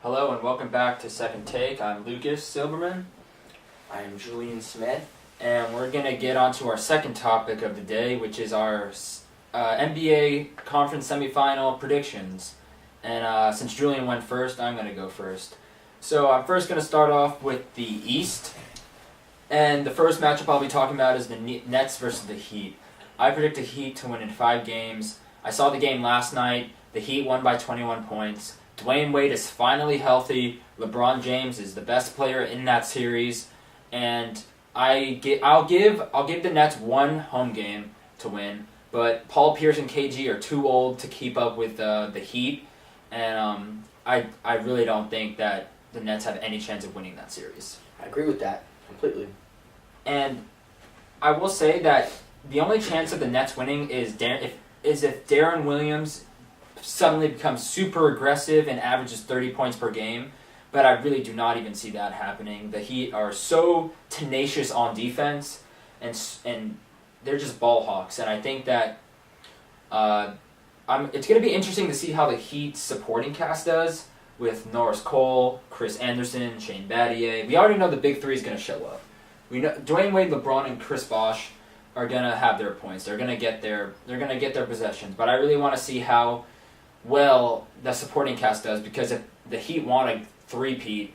Hello and welcome back to Second Take. I'm Lucas Silberman. I'm Julien Smith. And we're going to get on to our second topic of the day, which is our NBA Conference Semifinal predictions. And since Julien went first, I'm going to go first. So I'm first going to start off with the East. And the first matchup I'll be talking about is the Nets versus the Heat. I predict the Heat to win in 5 games. I saw the game last night. The Heat won by 21 points. Dwayne Wade is finally healthy. LeBron James is the best player in that series. And I'll give the Nets one home game to win, but Paul Pierce and KG are too old to keep up with the Heat, and I really don't think that the Nets have any chance of winning that series. I agree with that completely. And I will say that the only chance of the Nets winning is if Deron Williams suddenly becomes super aggressive and averages 30 points per game. But I really do not even see that happening. The Heat are so tenacious on defense, and they're just ball hawks. And I think that it's going to be interesting to see how the Heat's supporting cast does with Norris Cole, Chris Anderson, Shane Battier. We already know the big three is going to show up. We know Dwayne Wade, LeBron, and Chris Bosh are going to have their points. They're going to get their possessions. But I really want to see how well the supporting cast does, because if the Heat want to three-peat,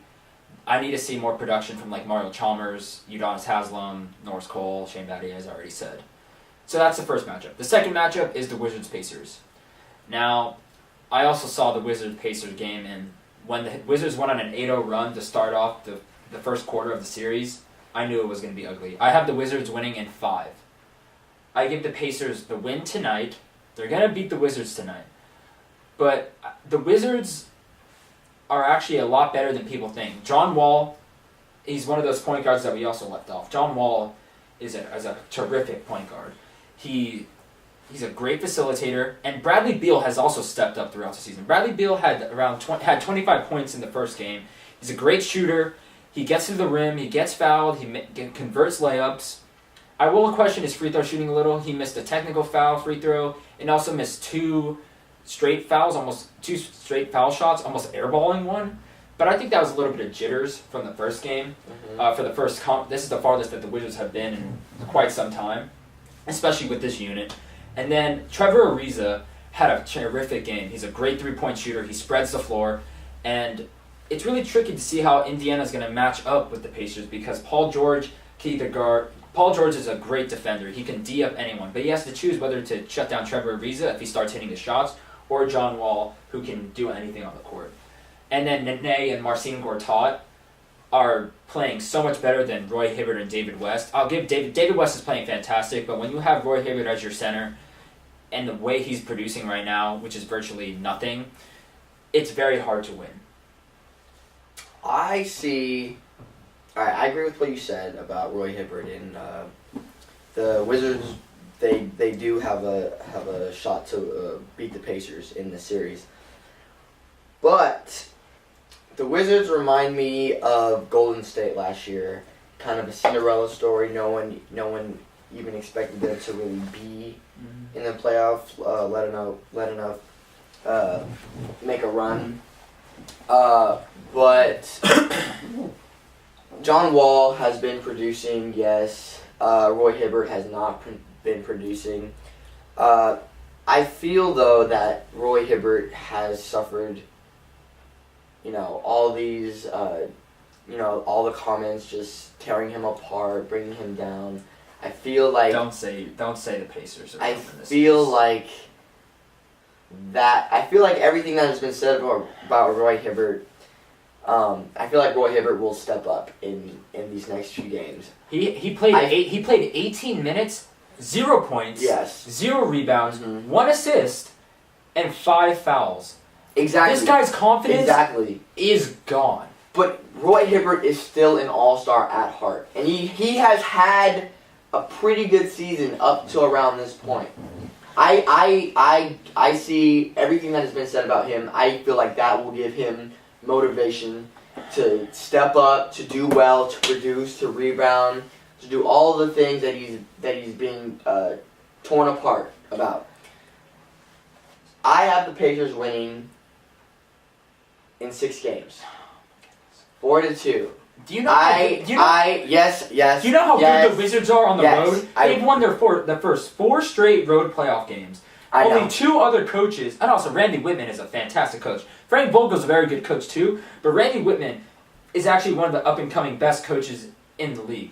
I need to see more production from like Mario Chalmers, Udonis Haslem, Norris Cole, Shane Battier, as I already said. So that's the first matchup. The second matchup is the Wizards-Pacers. Now, I also saw the Wizards-Pacers game, and when the Wizards went on an 8-0 run to start off the first quarter of the series, I knew it was going to be ugly. I have the Wizards winning in 5. I give the Pacers the win tonight. They're going to beat the Wizards tonight. But the Wizards are actually a lot better than people think. John Wall, he's one of those point guards that we also left off. John Wall is a terrific point guard. He's a great facilitator, and Bradley Beal has also stepped up throughout the season. Bradley Beal had 25 points in the first game. He's a great shooter. He gets to the rim. He gets fouled. He converts layups. I will question his free throw shooting a little. He missed a technical foul free throw and also missed 2 straight foul shots, almost airballing one. But I think that was a little bit of jitters from the first game. For the first this is the farthest that the Wizards have been in quite some time, especially with this unit. And then Trevor Ariza had a terrific game. He's a great three-point shooter. He spreads the floor. And it's really tricky to see how Indiana's going to match up with the Pacers, because Paul George can either guard. Paul George is a great defender. He can D up anyone, but he has to choose whether to shut down Trevor Ariza if he starts hitting his shots, or John Wall, who can do anything on the court. And then Nene and Marcin Gortat are playing so much better than Roy Hibbert and David West. I'll give David West is playing fantastic, but when you have Roy Hibbert as your center, and the way he's producing right now, which is virtually nothing, it's very hard to win. I agree with what you said about Roy Hibbert, and the Wizards. They do have a shot to beat the Pacers in this series, but the Wizards remind me of Golden State last year, kind of a Cinderella story. No one even expected them to really be in the playoffs, let enough make a run. But John Wall has been producing, yes. Roy Hibbert has not been producing. I feel, though, that Roy Hibbert has suffered, all these, all the comments just tearing him apart, bringing him down. I feel like... Don't say the Pacers are I feel like everything that has been said about Roy Hibbert, I feel like Roy Hibbert will step up in these next few games. He played 18 minutes, 0 points, yes, 0 rebounds, 1 assist, and 5 fouls. Exactly. This guy's confidence is gone. But Roy Hibbert is still an all-star at heart, and he has had a pretty good season up to around this point. I see everything that has been said about him. I feel like that will give him motivation to step up, to do well, to produce, to rebound, to do all the things that he's being torn apart about. I have the Pacers winning in 6 games. 4-2. Do you know? Yes. Do you know how good the Wizards are on the road? They've won the first 4 straight road playoff games. Only 2 other coaches, and also Randy Whitman is a fantastic coach. Frank Vogel's a very good coach too, but Randy Whitman is actually one of the up-and-coming best coaches in the league.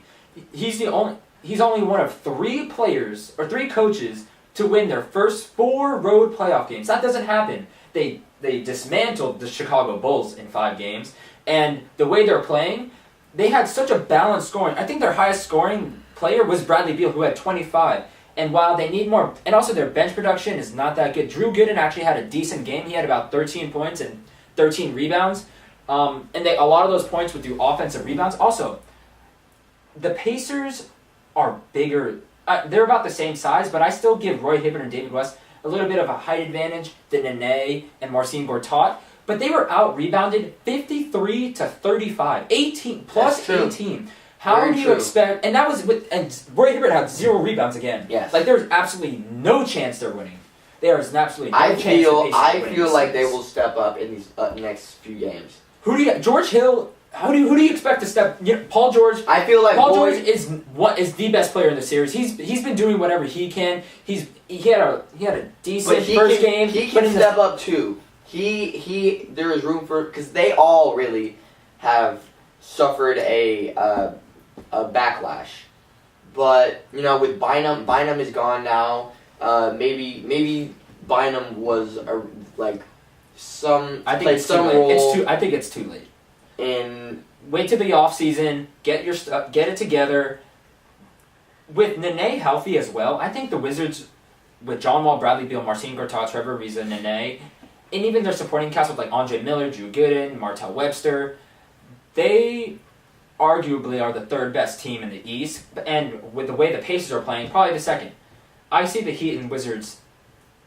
He's only one of 3 players or 3 coaches to win their first 4 road playoff games. That doesn't happen. They dismantled the Chicago Bulls in 5 games, and the way they're playing, they had such a balanced scoring. I think their highest scoring player was Bradley Beal, who had 25. And while they need more, and also their bench production is not that good. Drew Gooden actually had a decent game. He had about 13 points and 13 rebounds. And a lot of those points were through offensive rebounds. Also, the Pacers are bigger. They're about the same size, but I still give Roy Hibbert and David West a little bit of a height advantage than Nene and Marcin Gortat. But they were out-rebounded 53-35. 18 plus 18. How do you expect? And that was and Roy Hibbert had 0 rebounds again. Yes. Like there's absolutely no chance they're winning. There is absolutely no chance. I feel like they will step up in these next few games. George Hill? Who do you expect to step? Paul George. I feel like Paul George is the best player in the series. He's been doing whatever he can. He had a decent first game. He can step up too. There is room for because they all really have suffered a backlash, but with Bynum is gone now. Maybe Bynum was some. I think it's some role. I think it's too late. And wait till the off season. Get your stuff. Get it together. With Nene healthy as well, I think the Wizards, with John Wall, Bradley Beal, Marcin Gortat, Trevor Ariza, Nene, and even their supporting cast with Andre Miller, Drew Gooden, Martell Webster, they arguably are the 3rd best team in the East, and with the way the Pacers are playing, probably the 2nd. I see the Heat and Wizards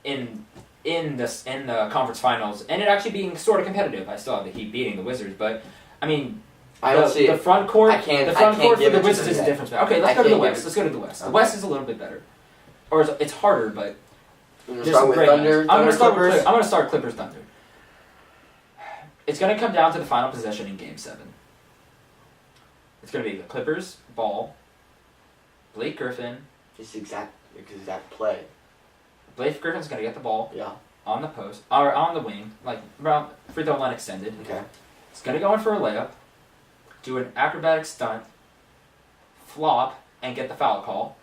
in the conference finals, and it actually being sort of competitive. I still have the Heat beating the Wizards, but I mean, I don't see the front court. The front court for the Wizards is a difference. Okay, let's go to the West. Let's go to the West. The West is a little bit better, or it's harder, but start with Thunder. I'm going to start Clippers Thunder. It's going to come down to the final possession in Game 7. It's going to be the Clippers ball. Blake Griffin. This exact play. Blake Griffin's going to get the ball. Yeah. On the post or on the wing, around free throw line extended. Okay. He's going to go in for a layup, do an acrobatic stunt, flop, and get the foul call.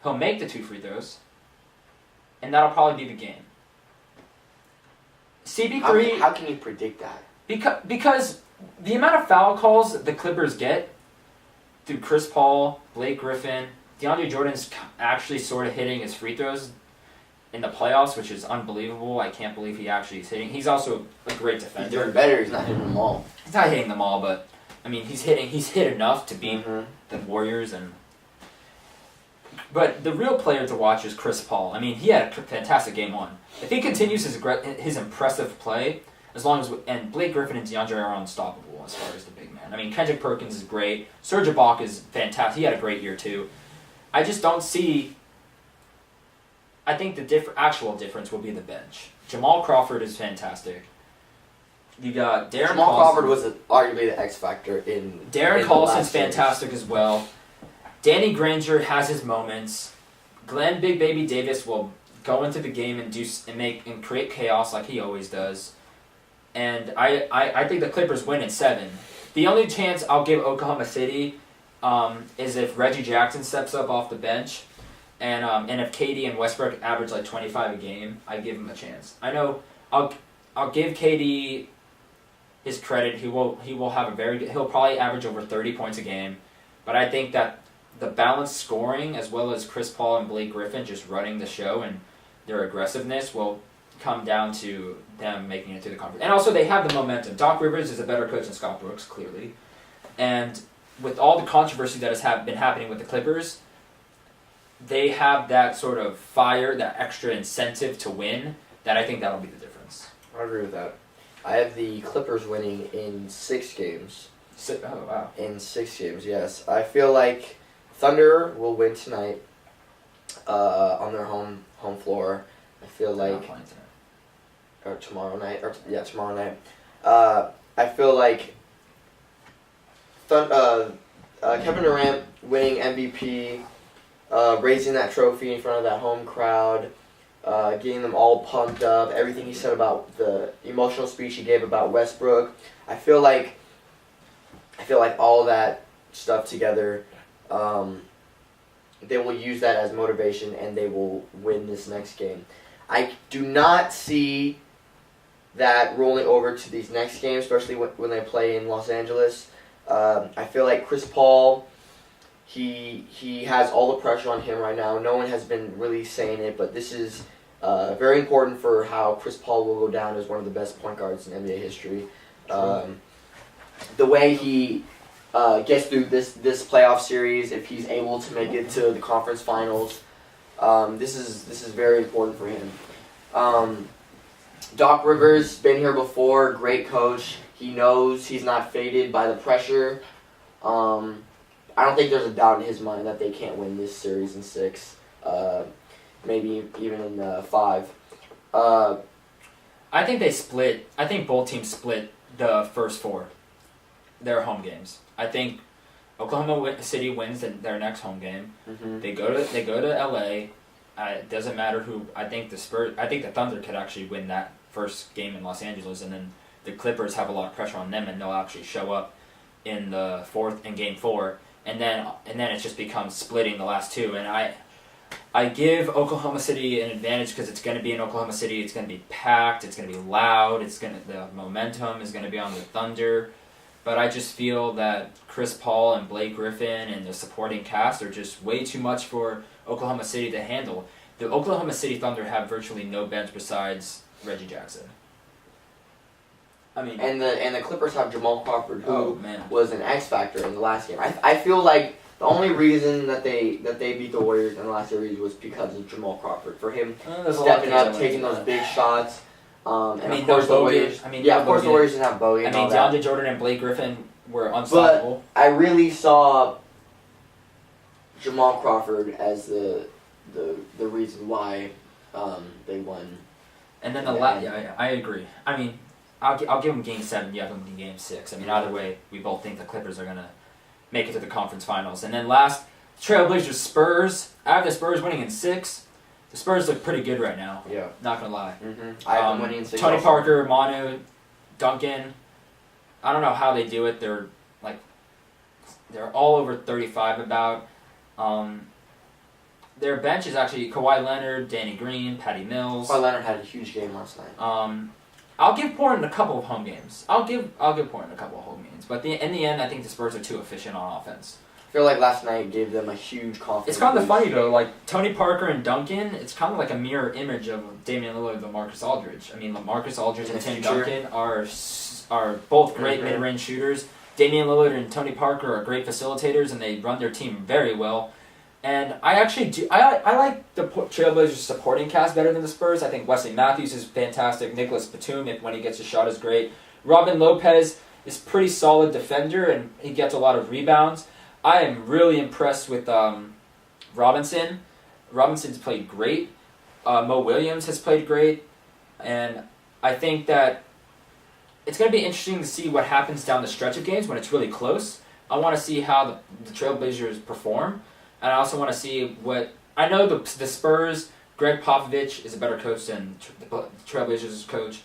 He'll make the 2 free throws, and that'll probably be the game. CB3. How can you predict that? Because the amount of foul calls the Clippers get through Chris Paul, Blake Griffin, DeAndre Jordan's actually sort of hitting his free throws in the playoffs, which is unbelievable. I can't believe he actually is hitting. He's also a great defender. He's doing better. He's not hitting them all. He's not hitting them all, but I mean, he's hit enough to beat the Warriors. But the real player to watch is Chris Paul. I mean, he had a fantastic game 1. If he continues his impressive play, and Blake Griffin and DeAndre are unstoppable as far as the big man. I mean, Kendrick Perkins is great. Serge Ibaka is fantastic. He had a great year too. I just don't see. I think the actual difference will be the bench. Jamal Crawford is fantastic. You got Darren Jamal Collison. Crawford was arguably the X factor in. Darren Collison's fantastic as well. Danny Granger has his moments. Glenn Big Baby Davis will go into the game and create chaos like he always does. And I think the Clippers win in 7. The only chance I'll give Oklahoma City is if Reggie Jackson steps up off the bench, and if KD and Westbrook average 25 a game, I give him a chance. I know I'll give KD his credit. He will have he'll probably average over 30 points a game, but I think that the balanced scoring as well as Chris Paul and Blake Griffin just running the show and their aggressiveness will come down to them making it to the conference. And also they have the momentum. Doc Rivers is a better coach than Scott Brooks, clearly. And with all the controversy that has been happening with the Clippers, they have that sort of fire, that extra incentive to win, that I think that'll be the difference. I agree with that. I have the Clippers winning in 6 games. Oh, wow. In 6 games, yes. I feel like Thunder will win tonight on their home floor. I feel like... Not playing tonight. Or tomorrow night. Tomorrow night. I feel like Kevin Durant winning MVP, raising that trophy in front of that home crowd, getting them all pumped up, everything he said about the emotional speech he gave about Westbrook. I feel like all that stuff together, they will use that as motivation and they will win this next game. I do not see that rolling over to these next games, especially when they play in Los Angeles. I feel like Chris Paul, he has all the pressure on him right now. No one has been really saying it, but this is very important for how Chris Paul will go down as one of the best point guards in NBA history. The way he gets through this playoff series, if he's able to make it to the conference finals, this is very important for him. Doc Rivers, been here before, great coach. He knows he's not faded by the pressure. I don't think there's a doubt in his mind that they can't win this series in 6, maybe even in 5. I think they split. I think both teams split the first 4, their home games. I think Oklahoma City wins their next home game. Mm-hmm. They go to LA. It doesn't matter who. I think the Thunder could actually win that first game in Los Angeles, and then the Clippers have a lot of pressure on them, and they'll actually show up in the game 4, and then it just becomes splitting the last 2. And I give Oklahoma City an advantage because it's going to be in Oklahoma City. It's going to be packed. It's going to be loud. The momentum is going to be on the Thunder. But I just feel that Chris Paul and Blake Griffin and the supporting cast are just way too much for Oklahoma City to handle. The Oklahoma City Thunder have virtually no bench besides Reggie Jackson. I mean, and the Clippers have Jamal Crawford, who man. was an X factor in the last game. I feel like the only reason that they beat the Warriors in the last series was because of Jamal Crawford. For him stepping up, taking those big shots. Of course the Warriors. Of course the Warriors didn't have Bogey. DeAndre Jordan and Blake Griffin were unstoppable. But I really saw Jamal Crawford as the reason why they won. And then I agree. I mean, I'll give them Game 7. You have them in Game 6. I mean, either way, we both think the Clippers are gonna make it to the conference finals. And then last, Trailblazers Spurs. I have the Spurs winning in 6. The Spurs look pretty good right now. Yeah. Not gonna lie. Mm-hmm. I have them winning in 6. Tony Parker, Manu, Duncan. I don't know how they do it. They're all over 35 about. Their bench is actually Kawhi Leonard, Danny Green, Patty Mills. Kawhi Leonard had a huge game last night. I'll give Portland a couple of home games. I'll give Portland a couple of home games. But in the end, I think the Spurs are too efficient on offense. I feel like last night gave them a huge confidence. It's kind of funny though, like Tony Parker and Duncan. It's kind of like a mirror image of Damian Lillard and LaMarcus Aldridge. I mean, LaMarcus Aldridge and Tim Duncan are both great mid-range shooters. Damian Lillard and Tony Parker are great facilitators, and they run their team very well. And I actually do. I like the Trailblazers supporting cast better than the Spurs. I think Wesley Matthews is fantastic. Nicholas Batum, when he gets a shot, is great. Robin Lopez is pretty solid defender, and he gets a lot of rebounds. I am really impressed with Robinson. Robinson's played great. Mo Williams has played great. And I think that it's going to be interesting to see what happens down the stretch of games when it's really close. I want to see how the Trailblazers perform. And I also want to see what... I know the Spurs, Greg Popovich is a better coach than the Trailblazers' coach.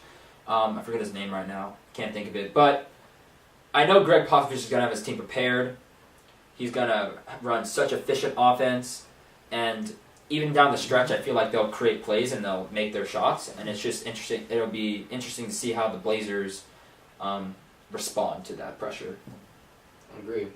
I forget his name right now. Can't think of it. But I know Greg Popovich is going to have his team prepared. He's going to run such efficient offense. And even down the stretch, I feel like they'll create plays and they'll make their shots. And it's just interesting. It'll be interesting to see how the Blazers respond to that pressure. I agree.